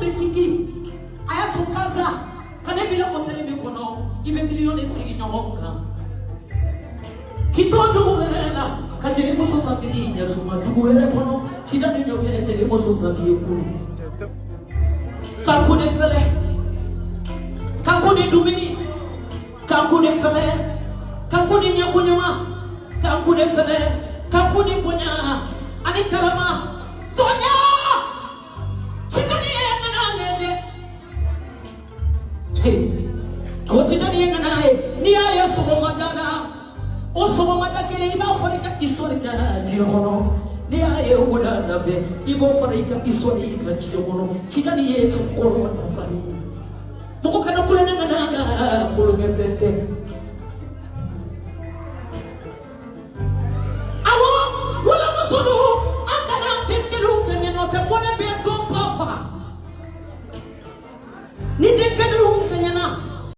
de kiki aya to kasa kana bila kotere mi kono ibe milioni siri nyonga kitondo werena kajiri muso sakini ya suma duwere kono chijani nyokere jeri muso sakiyo kakune fele kakune dumini kakune fele kakune nyakunyama kakune fele kakune punya ani karama donya chijani yenana ko chijani yenana ni aya subhanallah o subhanallah kele iba farika historika jirono ni aya wala nafe ibo farika historika jirono chijani yeche koro na bari moko kana kula na ngana kolo ngepe